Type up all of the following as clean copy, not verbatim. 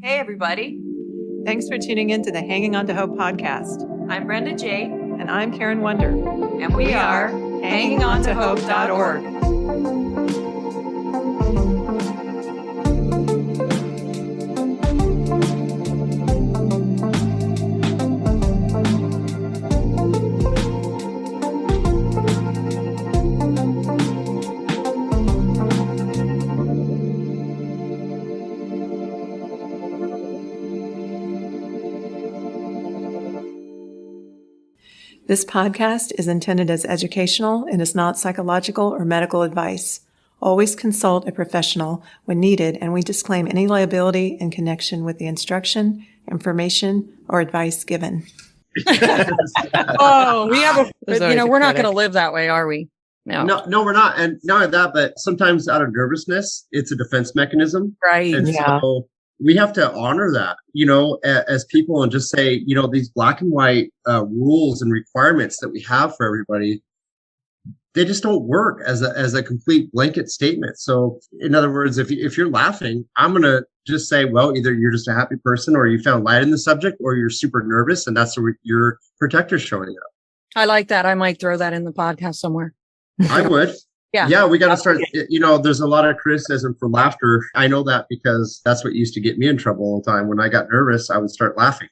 Hey, everybody. Thanks for tuning in to the Hanging On to Hope podcast. I'm Brenda J. And I'm Karen Wonder. And we are HangingOnToHope.org. This podcast is intended as educational and is not psychological or medical advice. Always consult a professional when needed, and we disclaim any liability in connection with the instruction, information, or advice given. Oh, we have we're not going to critic. live that way, are we? No, we're not. And not only that, but sometimes out of nervousness, it's a defense mechanism. Right. And so we have to honor that, as people and just say, these black and white rules and requirements that we have for everybody, they just don't work as a complete blanket statement. So in other words, if you're laughing, I'm going to just say, well, either you're just a happy person or you found light in the subject or you're super nervous and that's where your protector's showing up. I like that. I might throw that in the podcast somewhere. I would. Yeah, we got to start, there's a lot of criticism for laughter. I know that because that's what used to get me in trouble all the time. When I got nervous, I would start laughing.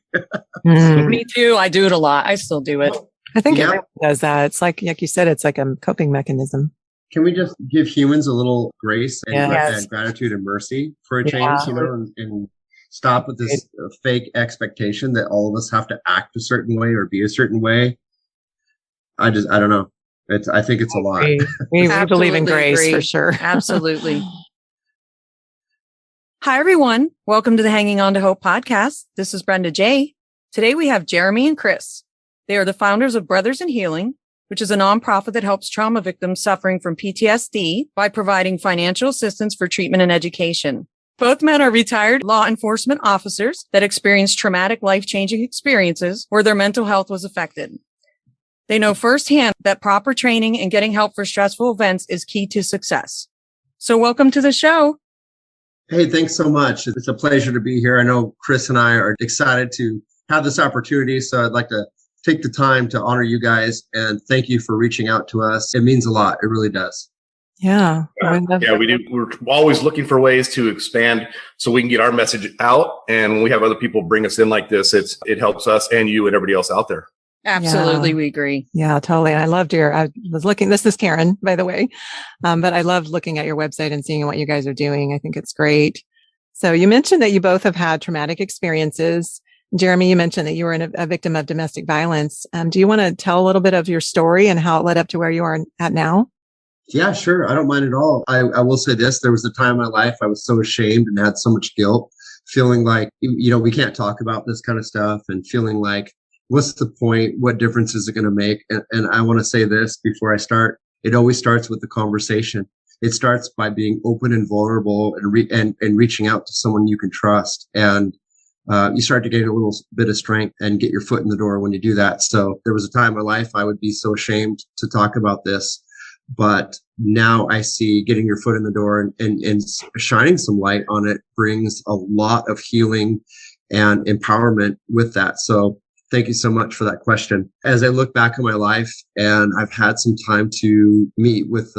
Me too. I do it a lot. I still do it. I think everyone does that. It's like you said, it's like a coping mechanism. Can we just give humans a little grace and gratitude and mercy for a change, and stop with this fake expectation that all of us have to act a certain way or be a certain way? I don't know. I think it's a lot. We believe in grace for sure. Absolutely. Hi, everyone. Welcome to the Hanging On to Hope podcast. This is Brenda J. Today we have Jeremy and Chris. They are the founders of Brothers in Healing, which is a nonprofit that helps trauma victims suffering from PTSD by providing financial assistance for treatment and education. Both men are retired law enforcement officers that experienced traumatic, life-changing experiences where their mental health was affected. They know firsthand that proper training and getting help for stressful events is key to success. So welcome to the show. Hey, thanks so much. It's a pleasure to be here. I know Chris and I are excited to have this opportunity. So I'd like to take the time to honor you guys and thank you for reaching out to us. It means a lot. It really does. Yeah. We do. We're always looking for ways to expand so we can get our message out. And when we have other people bring us in like this, it helps us and you and everybody else out there. Absolutely. We agree. Yeah, totally. And I was looking, this is Karen, by the way. But I loved looking at your website and seeing what you guys are doing. I think it's great. So you mentioned that you both have had traumatic experiences. Jeremy, you mentioned that you were a victim of domestic violence. Do you want to tell a little bit of your story and how it led up to where you are at now? Yeah, sure. I don't mind at all. I will say this. There was a time in my life I was so ashamed and had so much guilt, feeling like, we can't talk about this kind of stuff and feeling like, what's the point? What difference is it going to make? And I want to say this before I start. It always starts with the conversation. It starts by being open and vulnerable and reaching out to someone you can trust. And you start to gain a little bit of strength and get your foot in the door when you do that. So there was a time in my life I would be so ashamed to talk about this. But now I see getting your foot in the door and shining some light on it brings a lot of healing and empowerment with that. So thank you so much for that question. As I look back on my life and I've had some time to meet with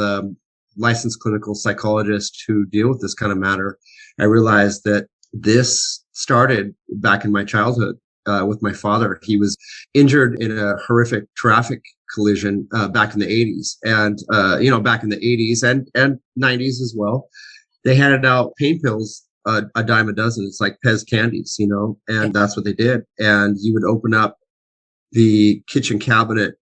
licensed clinical psychologists who deal with this kind of matter, I realized that this started back in my childhood with my father. He was injured in a horrific traffic collision back in the 80s. And, back in the 80s and 90s as well, they handed out pain pills a dime a dozen. It's like Pez candies, and that's what they did. And you would open up the kitchen cabinet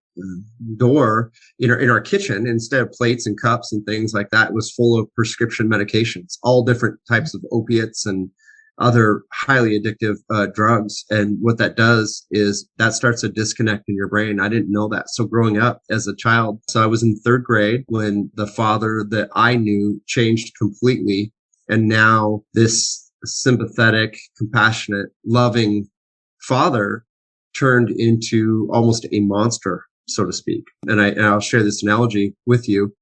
door in our kitchen, instead of plates and cups and things like that, it was full of prescription medications, all different types of opiates and other highly addictive drugs. And what that does is that starts a disconnect in your brain. I didn't know that. So growing up as a child, so I was in third grade when the father that I knew changed completely. And now this sympathetic, compassionate, loving father turned into almost a monster, so to speak. And I'll share this analogy with you.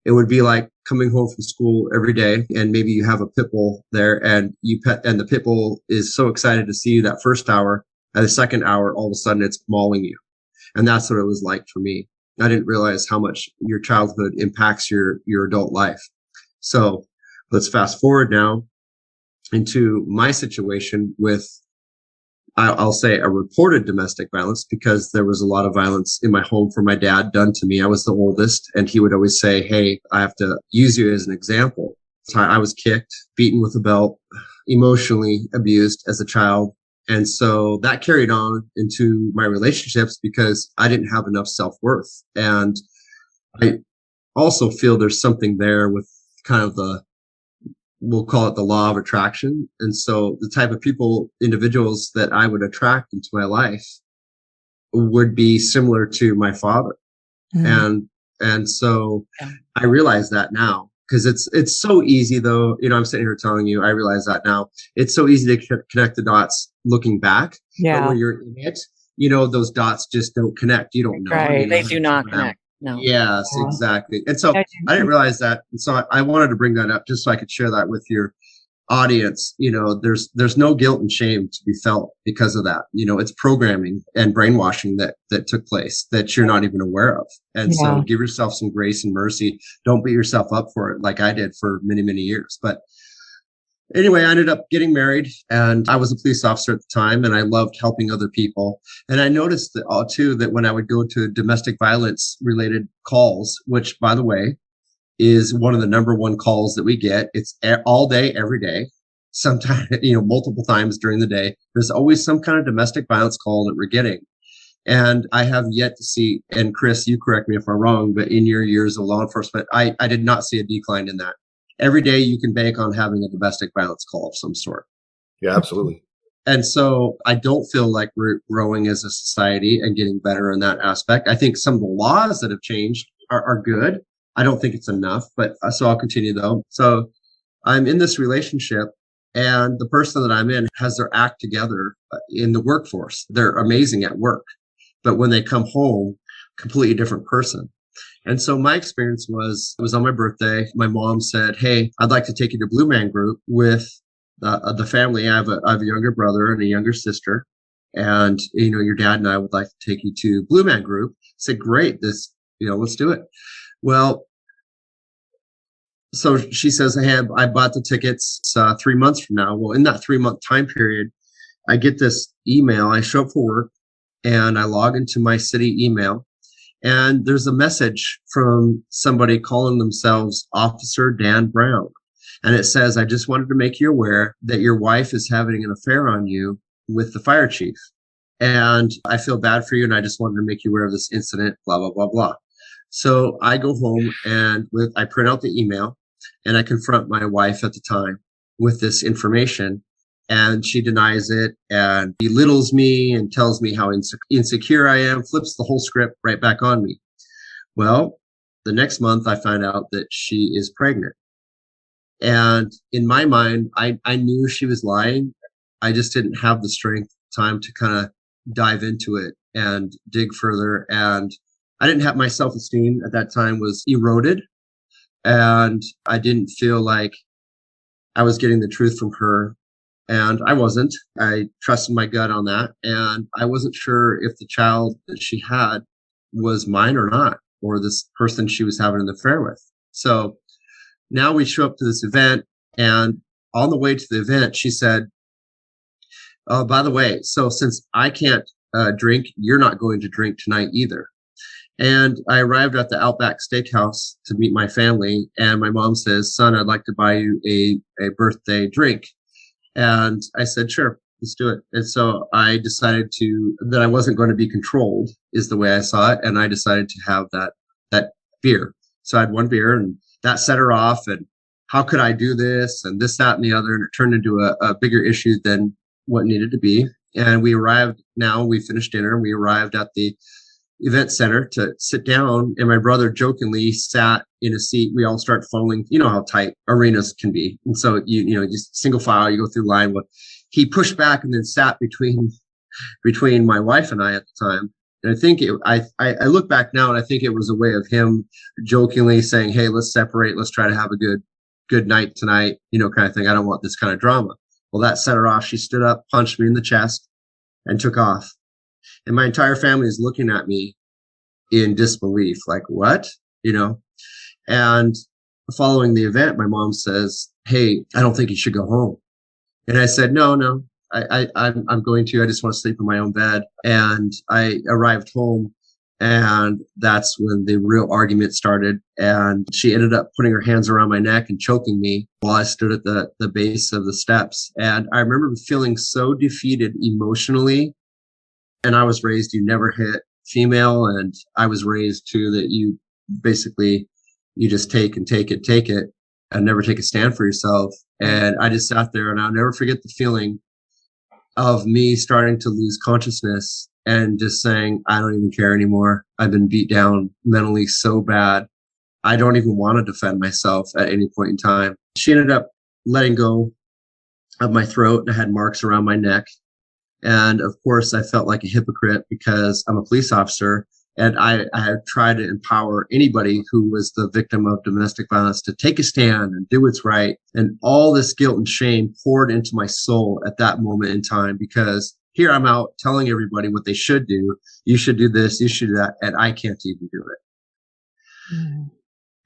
it would be like coming home from school every day, and maybe you have a pit bull there, and and the pit bull is so excited to see you that first hour, and the second hour, all of a sudden it's mauling you. And that's what it was like for me. I didn't realize how much your childhood impacts your adult life. So let's fast forward now into my situation with, I'll say, a reported domestic violence, because there was a lot of violence in my home from my dad done to me. I was the oldest, and he would always say, hey, I have to use you as an example. So I was kicked, beaten with a belt, emotionally abused as a child. And so that carried on into my relationships because I didn't have enough self-worth. And I also feel there's something there with kind of we'll call it the law of attraction. And so the type of individuals that I would attract into my life would be similar to my father. Mm. And so I realize that now, because it's so easy though. I'm sitting here telling you, I realize that now. It's so easy to connect the dots looking back. Yeah. But when you're in it, those dots just don't connect. You don't know. Right. They do not connect. No. Yes, exactly. And so I didn't realize that. And so I wanted to bring that up just so I could share that with your audience. There's no guilt and shame to be felt because of that. It's programming and brainwashing that took place that you're not even aware of. And so give yourself some grace and mercy. Don't beat yourself up for it like I did for many, many years. But anyway, I ended up getting married, and I was a police officer at the time, and I loved helping other people. And I noticed that too, that when I would go to domestic violence related calls, which by the way, is one of the number one calls that we get. It's all day, every day, sometimes, multiple times during the day. There's always some kind of domestic violence call that we're getting. And I have yet to see, and Chris, you correct me if I'm wrong, but in your years of law enforcement, I did not see a decline in that. Every day you can bank on having a domestic violence call of some sort. Yeah, absolutely. And so I don't feel like we're growing as a society and getting better in that aspect. I think some of the laws that have changed are good. I don't think it's enough, but so I'll continue though. So I'm in this relationship, and the person that I'm in has their act together in the workforce. They're amazing at work, but when they come home, completely different person. And so my experience was, it was on my birthday. My mom said, hey, I'd like to take you to Blue Man Group with the family. I have a younger brother and a younger sister. And, your dad and I would like to take you to Blue Man Group. I said, great, let's do it. Well, so she says, hey, I bought the tickets 3 months from now. Well, in that 3-month time period, I get this email. I show up for work, and I log into my city email, and there's a message from somebody calling themselves Officer Dan Brown. And it says, I just wanted to make you aware that your wife is having an affair on you with the fire chief. And I feel bad for you, and I just wanted to make you aware of this incident, blah, blah, blah, blah. So I go home, and I print out the email, and I confront my wife at the time with this information, and she denies it and belittles me and tells me how insecure I am, flips the whole script right back on me. Well, the next month I find out that she is pregnant. And in my mind, I knew she was lying. I just didn't have the strength, time to kind of dive into it and dig further. And I didn't have, my self-esteem at that time was eroded, and I didn't feel like I was getting the truth from her. And I wasn't. I trusted my gut on that. And I wasn't sure if the child that she had was mine or not, or this person she was having an affair with. So now we show up to this event, and on the way to the event, she said, oh, by the way, so since I can't drink, you're not going to drink tonight either. And I arrived at the Outback Steakhouse to meet my family, and my mom says, son, I'd like to buy you a birthday drink. And I said, sure, let's do it. And so I decided that I wasn't going to be controlled, is the way I saw it. And I decided to have that beer. So I had one beer, and that set her off. And how could I do this and this, that, and the other? And it turned into a bigger issue than what needed to be. And we finished dinner. We arrived at the event center to sit down, and my brother jokingly sat in a seat. We all start following, you know how tight arenas can be. And so, you just single file, you go through line. He pushed back and then sat between my wife and I at the time. And I think I look back now and I think it was a way of him jokingly saying, hey, let's separate. Let's try to have a good night tonight, kind of thing. I don't want this kind of drama. Well, that set her off. She stood up, punched me in the chest, and took off. And my entire family is looking at me in disbelief, like, what? And following the event, my mom says, hey, I don't think you should go home. And I said, no, I'm going to. I just want to sleep in my own bed. And I arrived home, and that's when the real argument started. And she ended up putting her hands around my neck and choking me while I stood at the base of the steps. And I remember feeling so defeated emotionally. And I was raised, you never hit female. And I was raised too that you basically, you just take it and never take a stand for yourself. And I just sat there, and I'll never forget the feeling of me starting to lose consciousness and just saying, I don't even care anymore. I've been beat down mentally so bad. I don't even want to defend myself at any point in time. She ended up letting go of my throat, and I had marks around my neck. And of course, I felt like a hypocrite because I'm a police officer, and I have tried to empower anybody who was the victim of domestic violence to take a stand and do what's right. And all this guilt and shame poured into my soul at that moment in time, because here I'm out telling everybody what they should do. You should do this, you should do that, and I can't even do it. Mm.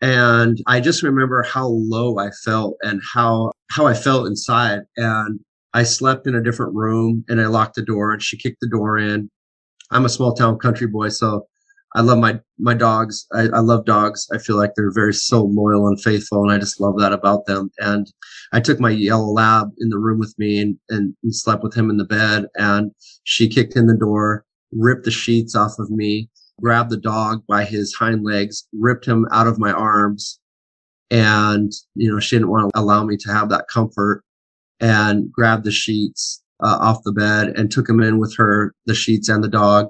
And I just remember how low I felt and how I felt inside. And I slept in a different room, and I locked the door, and she kicked the door in. I'm a small town country boy, so I love my dogs. I love dogs. I feel like they're very so loyal and faithful, and I just love that about them. And I took my yellow lab in the room with me and slept with him in the bed. And she kicked in the door, ripped the sheets off of me, grabbed the dog by his hind legs, ripped him out of my arms. And, she didn't want to allow me to have that comfort, and grabbed the sheets off the bed and took them in with her, the sheets and the dog.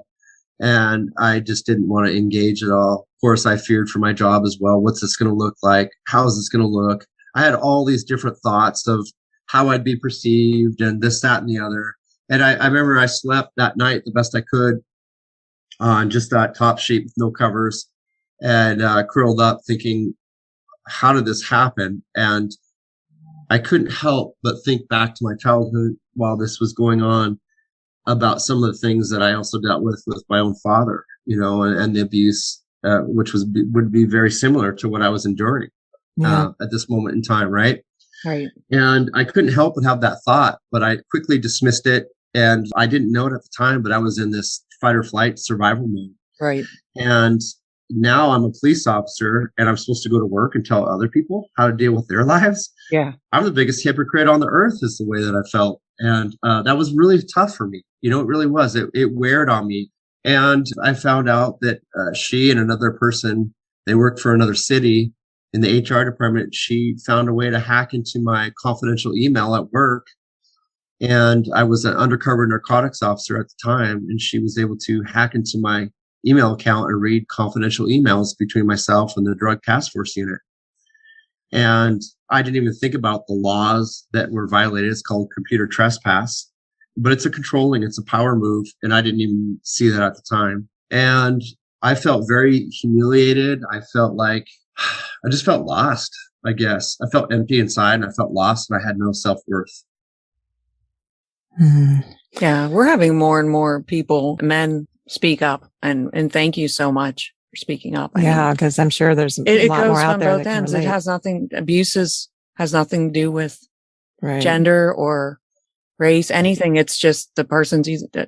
And I just didn't want to engage at all. Of course, I feared for my job as well. What's this going to look like? How is this going to look? I had all these different thoughts of how I'd be perceived and this, that, and the other. And I remember I slept that night the best I could on just that top sheet with no covers, and curled up thinking, how did this happen? And I couldn't help but think back to my childhood while this was going on, about some of the things that I also dealt with my own father, and the abuse, which would be very similar to what I was enduring at this moment in time. Right. Right. And I couldn't help but have that thought, but I quickly dismissed it. And I didn't know it at the time, but I was in this fight or flight survival mode. Right. And now I'm a police officer, and I'm supposed to go to work and tell other people how to deal with their lives. Yeah. I'm the biggest hypocrite on the earth, is the way that I felt. And that was really tough for me. It really was. It weared on me. And I found out that she and another person, they worked for another city in the HR department. She found a way to hack into my confidential email at work. And I was an undercover narcotics officer at the time. And she was able to hack into my email account and read confidential emails between myself and the drug task force unit. And I didn't even think about the laws that were violated. It's called computer trespass, but it's a power move. And I didn't even see that at the time. And I felt very humiliated. I felt like I just felt lost, I guess. I felt empty inside, and I felt lost, and I had no self-worth. Yeah, we're having more and more people, men, speak up, and thank you so much for speaking up. Yeah, because I'm sure there's a lot more out there that can relate. It has nothing. Abuse has nothing to do with right. gender or race, anything. It's just the person's either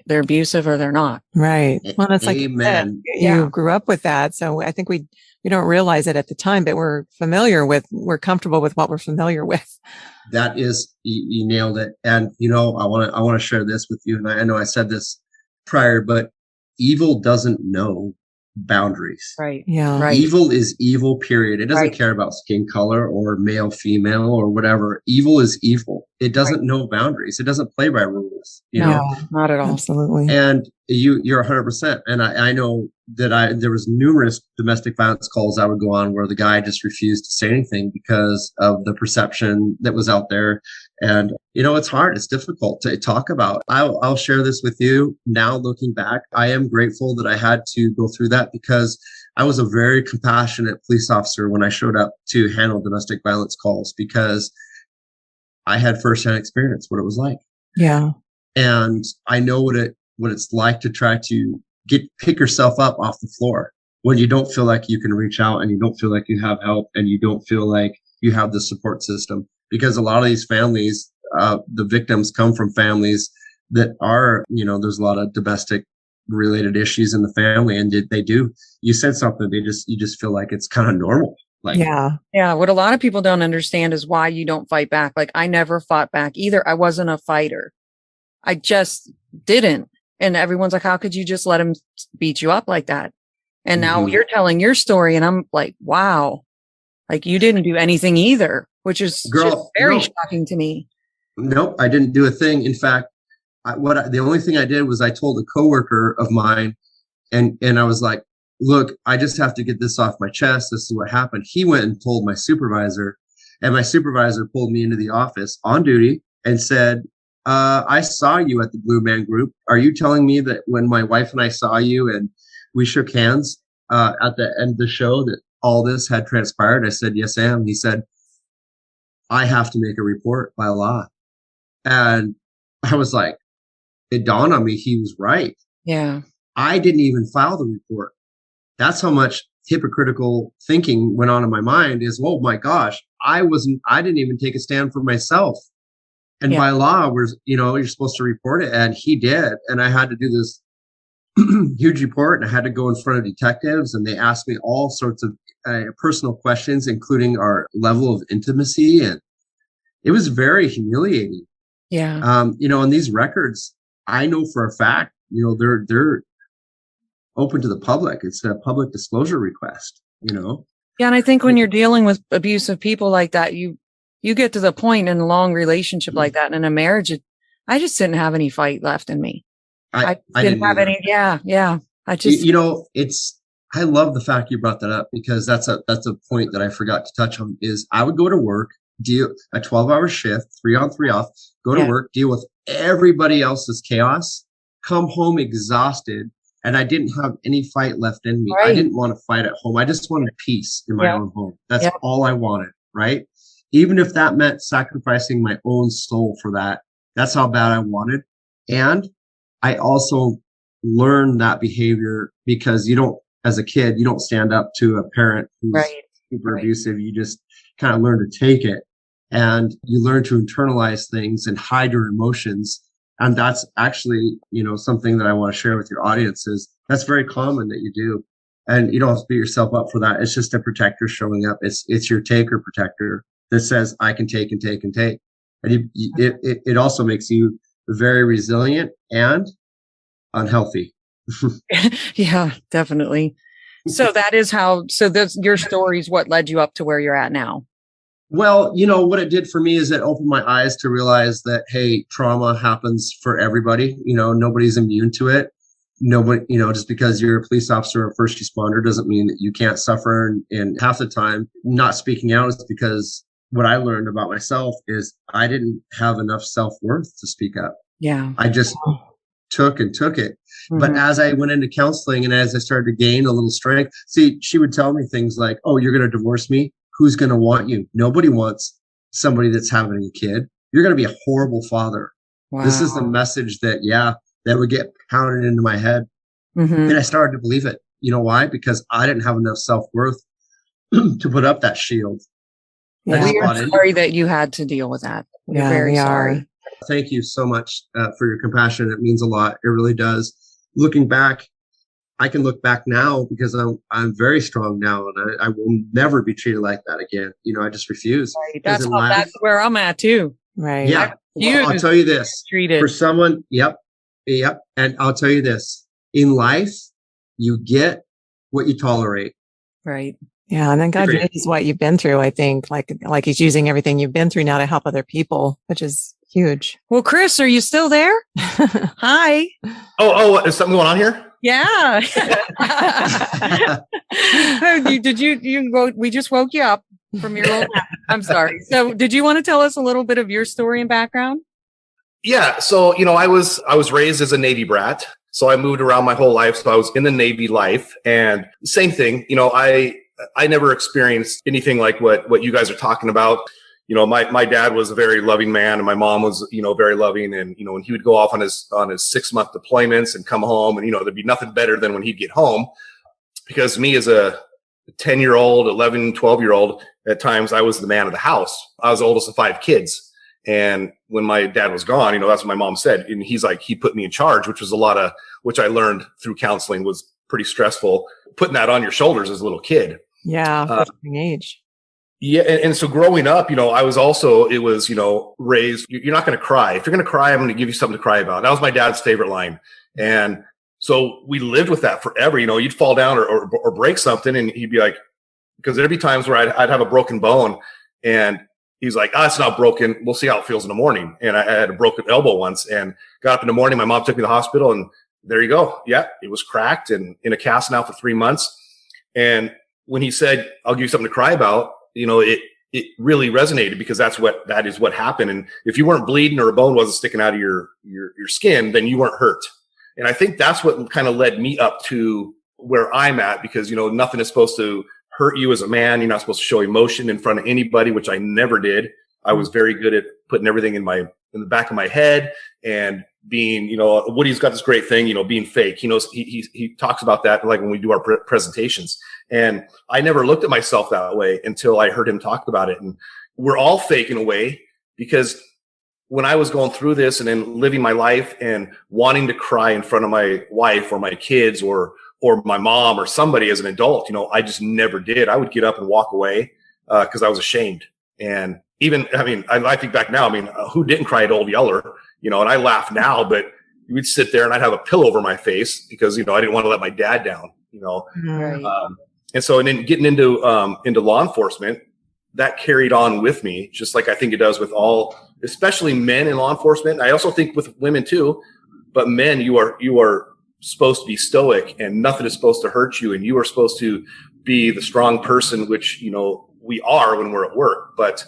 they're abusive or they're not. Right. Well, it's like you grew up with that, so I think we don't realize it at the time, but we're comfortable with what we're familiar with. That is, you nailed it. And I want to share this with you. And I know I said this prior, but evil doesn't know boundaries. Right. Yeah. Right. Evil is evil, period. It doesn't care about skin color or male, female, or whatever. Evil is evil. It doesn't know boundaries. It doesn't play by rules. No, not at all. Absolutely. And you're 100%. And I know that there was numerous domestic violence calls I would go on where the guy just refused to say anything because of the perception that was out there. And, it's hard. It's difficult to talk about. I'll share this with you now. Looking back, I am grateful that I had to go through that, because I was a very compassionate police officer when I showed up to handle domestic violence calls, because I had firsthand experience what it was like. Yeah. And I know what it's like to try to pick yourself up off the floor when you don't feel like you can reach out, and you don't feel like you have help, and you don't feel like you have the support system. Because a lot of these families, the victims come from families that are, there's a lot of domestic related issues in the family, and you said something, you just feel like it's kind of normal. Like, yeah. What a lot of people don't understand is why you don't fight back. Like, I never fought back either. I wasn't a fighter. I just didn't. And everyone's like, how could you just let him beat you up like that? And now you're telling your story, and I'm like, wow, like you didn't do anything either, which is just very shocking to me. Nope, I didn't do a thing. In fact, the only thing I did was I told a coworker of mine, and I was like, look, I just have to get this off my chest. This is what happened. He went and told my supervisor, and my supervisor pulled me into the office on duty and said, I saw you at the Blue Man Group. Are you telling me that when my wife and I saw you and we shook hands at the end of the show that all this had transpired? I said, yes, I am. He said, I have to make a report by law. And I was like, it dawned on me he was right. Yeah. I didn't even file the report. That's how much hypocritical thinking went on in my mind is, oh my gosh, I didn't even take a stand for myself. And by law, you're supposed to report it. And he did. And I had to do this huge report, and I had to go in front of detectives, and they asked me all sorts of personal questions, including our level of intimacy. And it was very humiliating. Yeah. And these records, I know for a fact, they're open to the public. It's a public disclosure request, Yeah. And I think when you're dealing with abusive people like that, you get to the point in a long relationship like that, and in a marriage, I just didn't have any fight left in me. I didn't have any. Yeah. I just, I love the fact you brought that up, because that's a point that I forgot to touch on. Is I would go to work, deal a 12-hour shift, 3 on 3 off, go to work, deal with everybody else's chaos, come home exhausted. And I didn't have any fight left in me. Right. I didn't want to fight at home. I just wanted peace in my own home. That's all I wanted. Right. Even if that meant sacrificing my own soul for that, that's how bad I wanted. And I also learned that behavior because as a kid, you don't stand up to a parent who's super abusive. You just kind of learn to take it, and you learn to internalize things and hide your emotions. And that's actually, something that I want to share with your audience is that's very common that you do. And you don't have to beat yourself up for that. It's just a protector showing up. It's your taker protector that says, I can take and take and take. And it also makes you very resilient and unhealthy. Yeah, definitely. So your story is what led you up to where you're at now. Well, what it did for me is it opened my eyes to realize that, hey, trauma happens for everybody. Nobody's immune to it. Nobody, just because you're a police officer or a first responder doesn't mean that you can't suffer. And half the time, not speaking out is because what I learned about myself is I didn't have enough self-worth to speak up. Yeah. I just took it. Mm-hmm. But as I went into counseling and as I started to gain a little strength, she would tell me things like, oh, you're going to divorce me? Who's going to want you? Nobody wants somebody that's having a kid. You're going to be a horrible father. Wow. This is the message that would get pounded into my head. Mm-hmm. And I started to believe it. You know why? Because I didn't have enough self-worth to put up that shield. Yeah. We are sorry that you had to deal with that. We're very sorry. Thank you so much for your compassion. It means a lot. It really does. Looking back, I can look back now because I'm very strong now, and I will never be treated like that again. I just refuse. Right. That's where I'm at too. Right. Yeah. Well, I'll tell you this. Treated. For someone, yep. And I'll tell you this. In life, you get what you tolerate. Right. Yeah. And then God knows what you've been through, I think. Like he's using everything you've been through now to help other people, which is huge. Well, Chris, are you still there? Hi. Oh, is something going on here? Yeah. We just woke you up. from your little nap. I'm sorry. So did you want to tell us a little bit of your story and background? Yeah. So, I was raised as a Navy brat. So I moved around my whole life. So I was in the Navy life, and same thing, I never experienced anything like what you guys are talking about. My dad was a very loving man, and my mom was, very loving. And, when he would go off on his 6-month deployments and come home, and, there'd be nothing better than when he'd get home, because me as a 10-year-old, 11, 12-year-old, at times I was the man of the house. I was the oldest of 5 kids. And when my dad was gone, that's what my mom said. And he's like, he put me in charge, which I learned through counseling was pretty stressful, putting that on your shoulders as a little kid. Yeah. Such a young age. Yeah. And so growing up, I was also, raised, you're not going to cry. If you're going to cry, I'm going to give you something to cry about. That was my dad's favorite line. And so we lived with that forever. You'd fall down or break something, and he'd be like, because there'd be times where I'd have a broken bone, and he's like, it's not broken. We'll see how it feels in the morning. And I had a broken elbow once, and got up in the morning. My mom took me to the hospital, and there you go. Yeah, it was cracked and in a cast now for 3 months. And when he said, I'll give you something to cry about, it really resonated, because that is what happened. And if you weren't bleeding or a bone wasn't sticking out of your skin, then you weren't hurt. And I think that's what kind of led me up to where I'm at, because, nothing is supposed to hurt you as a man. You're not supposed to show emotion in front of anybody, which I never did. I was very good at putting everything in the back of my head, and being, Woody's got this great thing, being fake. He talks about that, like when we do our presentations. And I never looked at myself that way until I heard him talk about it. And we're all fake in a way, because when I was going through this and then living my life and wanting to cry in front of my wife or my kids or my mom or somebody as an adult, I just never did. I would get up and walk away because I was ashamed. And even, I think back now, who didn't cry at Old Yeller? And I laugh now, but we'd sit there and I'd have a pillow over my face because, I didn't want to let my dad down, Right. And then getting into law enforcement, that carried on with me, just like I think it does with all, especially men in law enforcement. I also think with women too, but men, you are supposed to be stoic, and nothing is supposed to hurt you. And you are supposed to be the strong person, which, we are when we're at work. But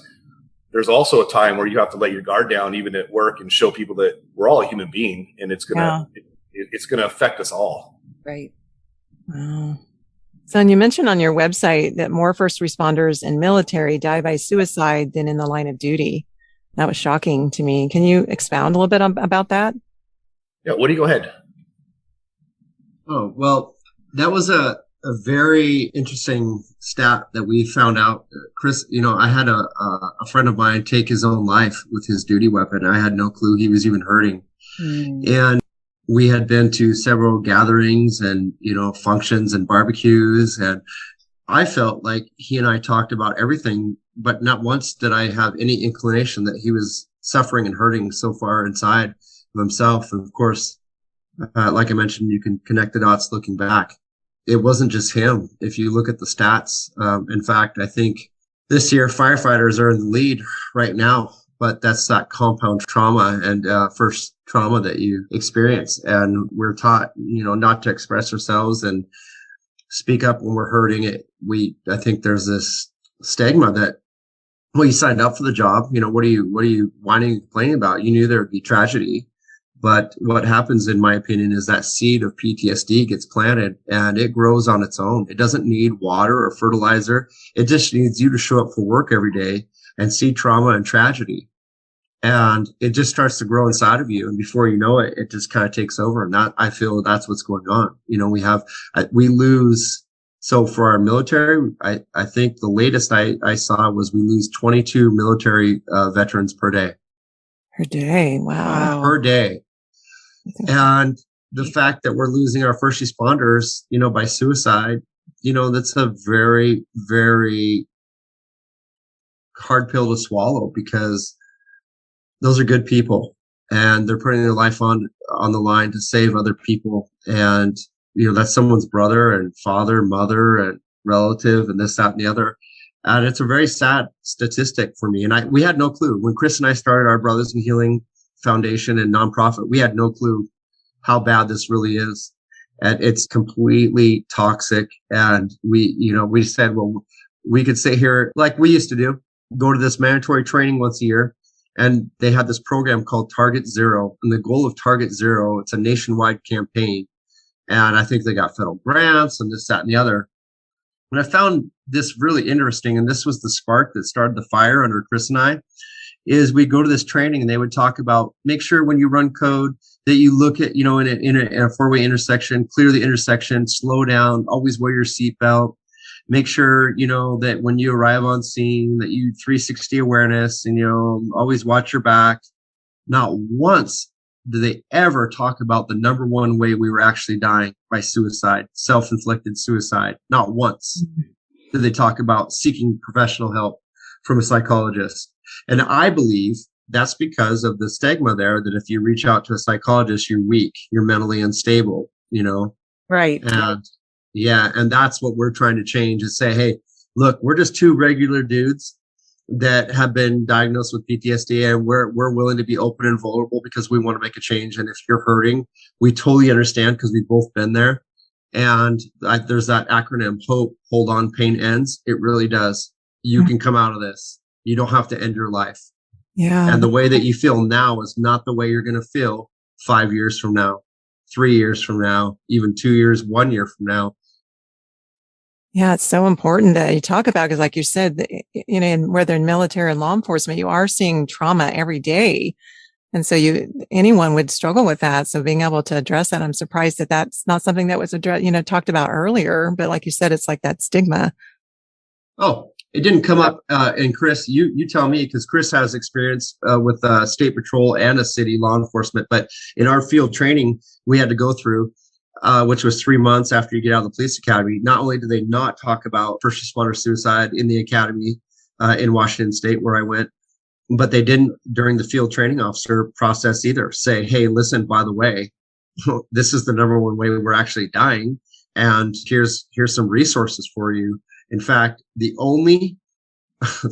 there's also a time where you have to let your guard down, even at work, and show people that we're all a human being, and it's going to affect us all. Right. Wow. So, and you mentioned on your website that more first responders and military die by suicide than in the line of duty. That was shocking to me. Can you expound a little bit about that? Yeah. Woody, go ahead. Oh, well, that was a very interesting stat that we found out. Chris, I had a friend of mine take his own life with his duty weapon. I had no clue he was even hurting. And we had been to several gatherings and, functions and barbecues. And I felt like he and I talked about everything, but not once did I have any inclination that he was suffering and hurting so far inside of himself. And of course, like I mentioned, you can connect the dots looking back. It wasn't just him. If you look at the stats, in fact, I think this year firefighters are in the lead right now, but that's that compound trauma and first trauma that you experience. And we're taught, not to express ourselves and speak up when we're hurting it. I think there's this stigma that, well, you signed up for the job. What are you whining and complaining about? You knew there would be tragedy. But what happens, in my opinion, is that seed of PTSD gets planted and it grows on its own. It doesn't need water or fertilizer. It just needs you to show up for work every day and see trauma and tragedy. And it just starts to grow inside of you. And before you know it, it just kind of takes over. And I feel that's what's going on. We lose. So for our military, I think the latest I saw was we lose 22 military veterans per day. Per day. Wow. Per day. And the fact that we're losing our first responders, by suicide, that's a very, very hard pill to swallow, because those are good people and they're putting their life on the line to save other people. And, that's someone's brother and father, mother and relative and this, that, and the other. And it's a very sad statistic for me. And we had no clue when Chris and I started our Brothers in Healing Foundation and nonprofit. We had no clue how bad this really is. And it's completely toxic. And we said, well, we could sit here like we used to do, go to this mandatory training once a year. And they had this program called Target Zero. And the goal of Target Zero, it's a nationwide campaign. And I think they got federal grants and this, that, and the other. And I found this really interesting. And this was the spark that started the fire under Chris and I, is we go to this training and they would talk about, make sure when you run code that you look at, in a four-way intersection, clear the intersection, slow down, always wear your seatbelt. Make sure, that when you arrive on scene that you 360 awareness and, always watch your back. Not once did they ever talk about the number one way we were actually dying by suicide, self-inflicted suicide. Not once did they talk about seeking professional help from a psychologist. And I believe that's because of the stigma there that if you reach out to a psychologist, you're weak, you're mentally unstable, Right. And yeah. And that's what we're trying to change is say, hey, look, we're just two regular dudes that have been diagnosed with PTSD and we're willing to be open and vulnerable because we want to make a change. And if you're hurting, we totally understand because we've both been there. And there's that acronym, HOPE, hold on, pain ends. It really does. You can come out of this. You don't have to end your life. Yeah. And the way that you feel now is not the way you're going to feel 5 years from now, 3 years from now, even 2 years, 1 year from now. Yeah, it's so important that you talk about, because like you said, whether in military or law enforcement, you are seeing trauma every day. And so anyone would struggle with that. So being able to address that, I'm surprised that that's not something that was talked about earlier. But like you said, it's like that stigma. Oh, it didn't come up. And Chris, you tell me, because Chris has experience with state patrol and a city law enforcement. But in our field training, we had to go through, which was 3 months after you get out of the police academy. Not only did they not talk about first responder suicide in the academy in Washington State, where I went, but they didn't during the field training officer process either say, hey, listen, by the way, this is the number one way we're actually dying. And here's some resources for you. In fact, the only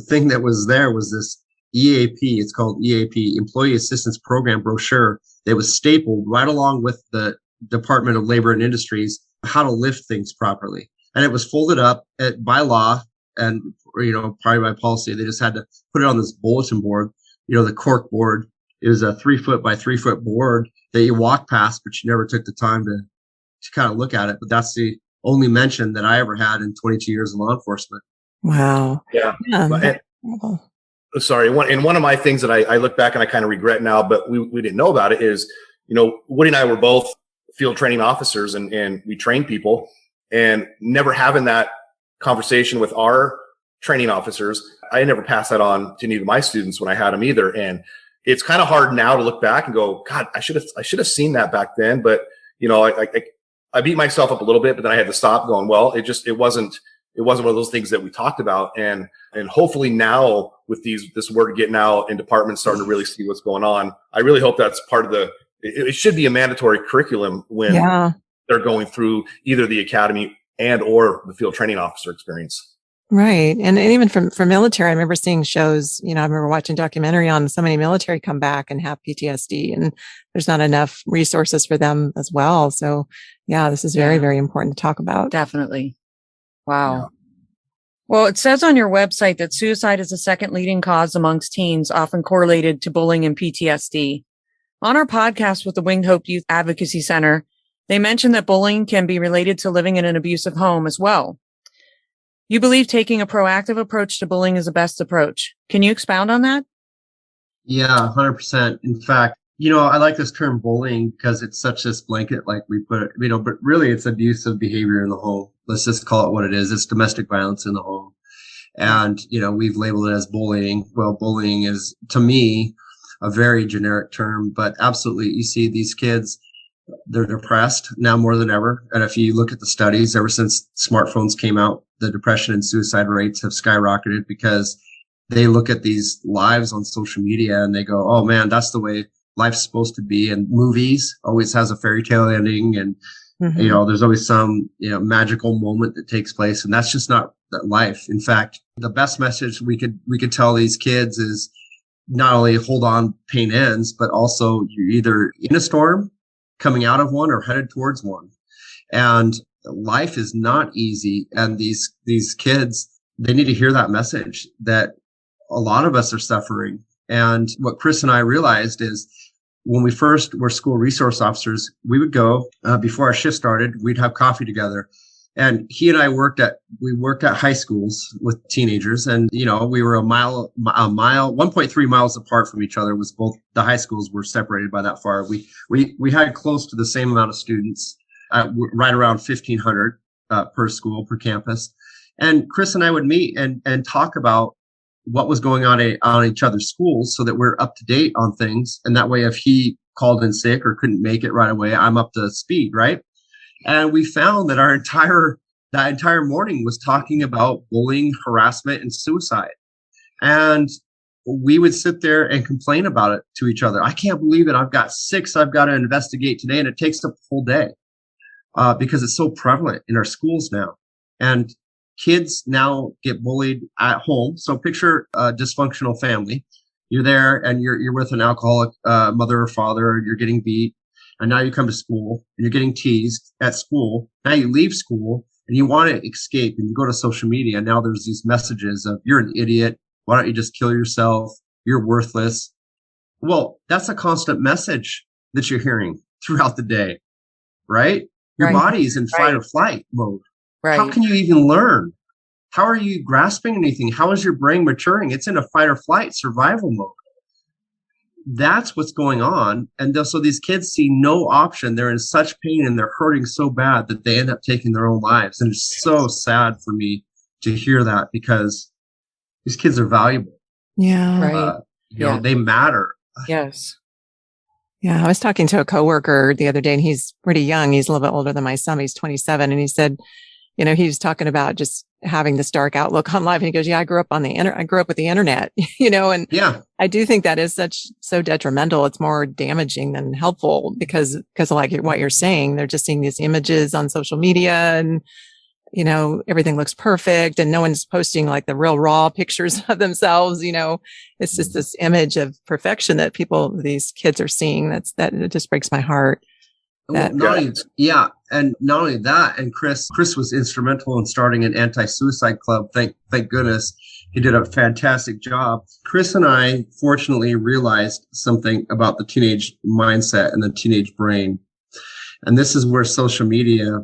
thing that was there was this EAP. It's called EAP, Employee Assistance Program brochure that was stapled right along with the Department of Labor and Industries, how to lift things properly. And it was folded up by law and, probably by policy. They just had to put it on this bulletin board, the cork board. It was a 3 foot by 3 foot board that you walk past, but you never took the time to kind of look at it. But that's the only mention that I ever had in 22 years of law enforcement. Wow. Yeah. Sorry. One of my things that I look back and I kind of regret now, but we didn't know about it is, Woody and I were both field training officers and we train people, and never having that conversation with our training officers. I never passed that on to any of my students when I had them either. And it's kind of hard now to look back and go, God, I should have seen that back then. But, I beat myself up a little bit, but then I had to stop going, well, it wasn't one of those things that we talked about. And hopefully now with this word getting out and departments starting to really see what's going on, I really hope that's part of it should be a mandatory curriculum when they're going through either the academy and or the field training officer experience. Right. And even from military, I remember seeing shows, I remember watching a documentary on so many military come back and have PTSD, and there's not enough resources for them as well. So yeah, this is very, very important to talk about. Definitely. Wow. Yeah. Well, it says on your website that suicide is the second leading cause amongst teens, often correlated to bullying and PTSD. On our podcast with the Winged Hope Youth Advocacy Center, they mentioned that bullying can be related to living in an abusive home as well. You believe taking a proactive approach to bullying is the best approach. Can you expound on that? Yeah, 100%. In fact, I like this term bullying because it's such this blanket, like we put it, but really it's abusive behavior in the home. Let's just call it what it is. It's domestic violence in the home. And, we've labeled it as bullying. Well, bullying is, to me, a very generic term, but absolutely, you see these kids, they're depressed now more than ever. And if you look at the studies, ever since smartphones came out, the depression and suicide rates have skyrocketed because they look at these lives on social media and they go, oh man, that's the way life's supposed to be. And movies always has a fairy tale ending. And, there's always some, magical moment that takes place. And that's just not life. In fact, the best message we could tell these kids is not only hold on, pain ends, but also you're either in a storm, coming out of one, or headed towards one. And life is not easy. And these kids, they need to hear that message that a lot of us are suffering. And what Chris and I realized is when we first were school resource officers, we would go before our shift started, we'd have coffee together. And he and I worked at high schools with teenagers. And, you know, we were a mile, 1.3 miles apart from each other. Was both the high schools were separated by that far. We had close to the same amount of students, right around 1,500 per school, per campus. And Chris and I would meet and talk about what was going on each other's schools so that we're up to date on things. And that way, if he called in sick or couldn't make it right away, I'm up to speed, right? And we found that that entire morning was talking about bullying, harassment, and suicide. And we would sit there and complain about it to each other. I can't believe it. I've got 6 I've got to investigate today. And it takes up the whole day because it's so prevalent in our schools now. And kids now get bullied at home. So picture a dysfunctional family. You're there and you're with an alcoholic mother or father, or you're getting beat. And now you come to school and you're getting teased at school. Now you leave school and you want to escape and you go to social media. And now there's these messages of you're an idiot. Why don't you just kill yourself? You're worthless. Well, that's a constant message that you're hearing throughout the day, right? Your body's in fight or flight mode. Right. How can you even learn? How are you grasping anything? How is your brain maturing? It's in a fight or flight survival mode. That's what's going on. And so these kids see no option. They're in such pain and they're hurting so bad that they end up taking their own lives. And it's so sad for me to hear that because these kids are valuable. Yeah. Right. You know, they matter. Yes. Yeah. I was talking to a coworker the other day and he's pretty young. He's a little bit older than my son. He's 27. And he said, you know, he was talking about just having this dark outlook on life. And he goes, yeah, I grew up with the internet, you know, and yeah, I do think that is so detrimental. It's more damaging than helpful because like what you're saying, they're just seeing these images on social media and, you know, everything looks perfect and no one's posting like the real raw pictures of themselves. You know, it's just this image of perfection that these kids are seeing. That it just breaks my heart. And not only that, and Chris was instrumental in starting an anti-suicide club. Thank goodness. He did a fantastic job. Chris and I fortunately realized something about the teenage mindset and the teenage brain. And this is where social media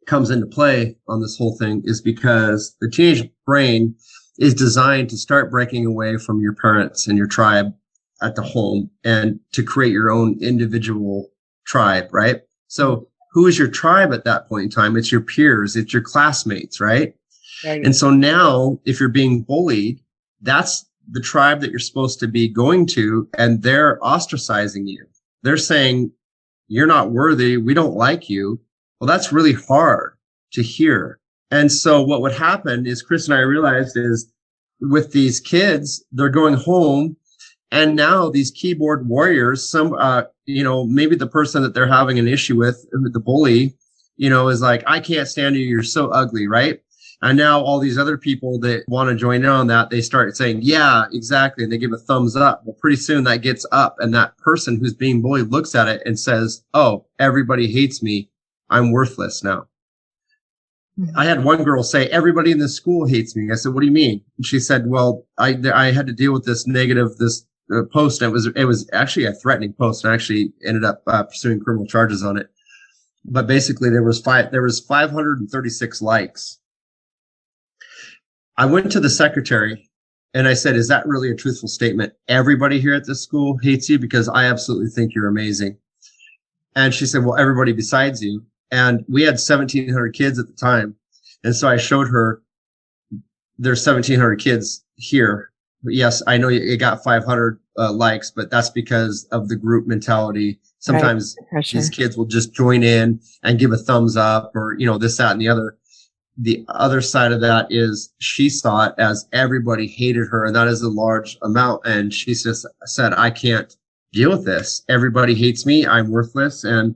comes into play on this whole thing, is because the teenage brain is designed to start breaking away from your parents and your tribe at the home and to create your own individual tribe, right? So who is your tribe at that point in time? It's your peers, it's your classmates, right? Right. And so now if you're being bullied, that's the tribe that you're supposed to be going to, and they're ostracizing you. They're saying, you're not worthy. We don't like you. Well, that's really hard to hear. And so what would happen is Chris and I realized is with these kids, they're going home. And now these keyboard warriors, maybe the person that they're having an issue with, the bully, you know, is like, I can't stand you. You're so ugly. Right. And now all these other people that want to join in on that, they start saying, yeah, exactly. And they give a thumbs up. Well, pretty soon that gets up and that person who's being bullied looks at it and says, oh, everybody hates me. I'm worthless now. I had one girl say, everybody in the school hates me. I said, what do you mean? And she said, well, I had to deal with this post. And it was actually a threatening post, and I actually ended up pursuing criminal charges on it. But basically there was 536 likes. I went to the secretary and I said, is that really a truthful statement? Everybody here at this school hates you because I absolutely think you're amazing. And she said, well, everybody besides you. And we had 1,700 kids at the time. And so I showed her there's 1,700 kids here. But yes, I know it got 500 likes, but that's because of the group mentality. Sometimes these kids will just join in and give a thumbs up or, you know, this, that, and the other. The other side of that is she saw it as everybody hated her, and that is a large amount. And she just said, I can't deal with this. Everybody hates me. I'm worthless. And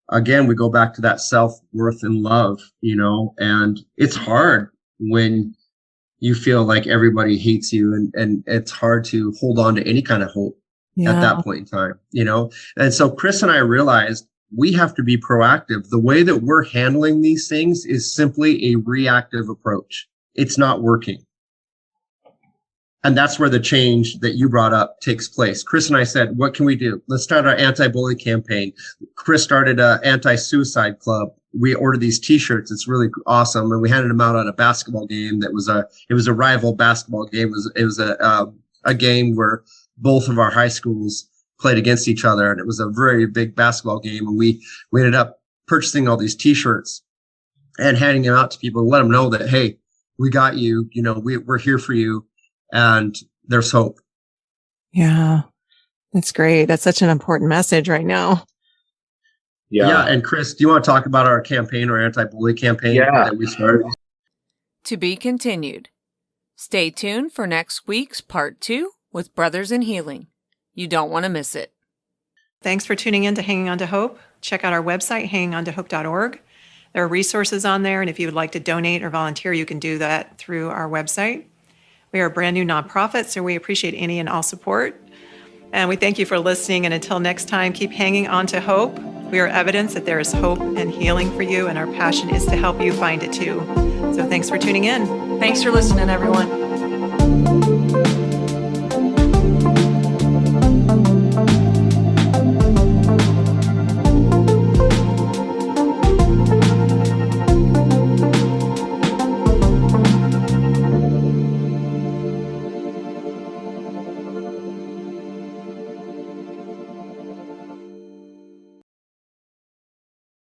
again, we go back to that self-worth and love, you know, and it's hard when you feel like everybody hates you, and it's hard to hold on to any kind of hope at that point in time, you know? And so Chris and I realized we have to be proactive. The way that we're handling these things is simply a reactive approach. It's not working. And that's where the change that you brought up takes place. Chris and I said, what can we do? Let's start our anti-bully campaign. Chris started an anti-suicide club. We ordered these t-shirts. It's really awesome. And we handed them out at a basketball game. It was a rival basketball game. It was a game where both of our high schools played against each other. And it was a very big basketball game. And we ended up purchasing all these t-shirts and handing them out to people to let them know that, hey, we got you. You know, we're here for you. And there's hope. Yeah, that's great. That's such an important message right now. Yeah. And Chris, do you want to talk about our campaign, our anti-bully campaign that we started? To be continued. Stay tuned for next week's part 2 with Brothers in Healing. You don't want to miss it. Thanks for tuning in to Hanging On to Hope. Check out our website, hangingontohope.org. There are resources on there, and if you would like to donate or volunteer, you can do that through our website. We are a brand new nonprofit, so we appreciate any and all support. And we thank you for listening. And until next time, keep hanging on to hope. We are evidence that there is hope and healing for you, and our passion is to help you find it too. So thanks for tuning in. Thanks for listening, everyone.